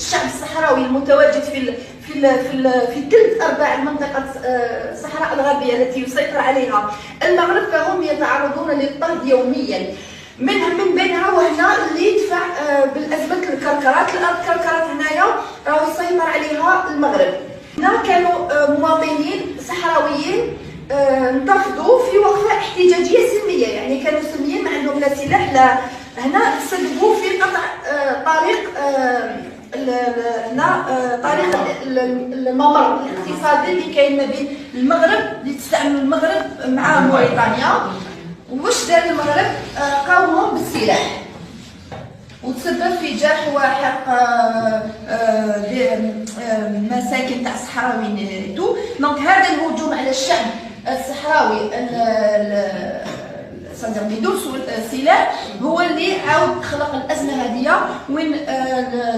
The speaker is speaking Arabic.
الشعب الصحراوي المتواجد في ثلث ارباع المنطقه الصحراء الغربيه التي يسيطر عليها المغرب، فهم يتعرضون للطرد يوميا. من بينها وهنا اللي يدفع بالازمه الكركرات. الكركرات هنايا راهو يسيطر عليها المغرب. هنا كانوا مواطنين صحراويين انتفضوا في وقفه احتجاجيه سلميه، يعني كانوا سلميين ما عندهم لا سلاح لا. هنا تسببوا في قطع طريق هنا طريق الممر الاقتصادي اللي كاين ما بين المغرب اللي تستعمل المغرب مع موريتانيا. واش دار المغرب؟ قاومهم بالسلاح وتسبب في جرح وحرق مساكن تاع الصحراويين. دونك هذا الهجوم على الشعب الصحراوي بدون سلاح هو اللي عاود خلق الازمه هذه وين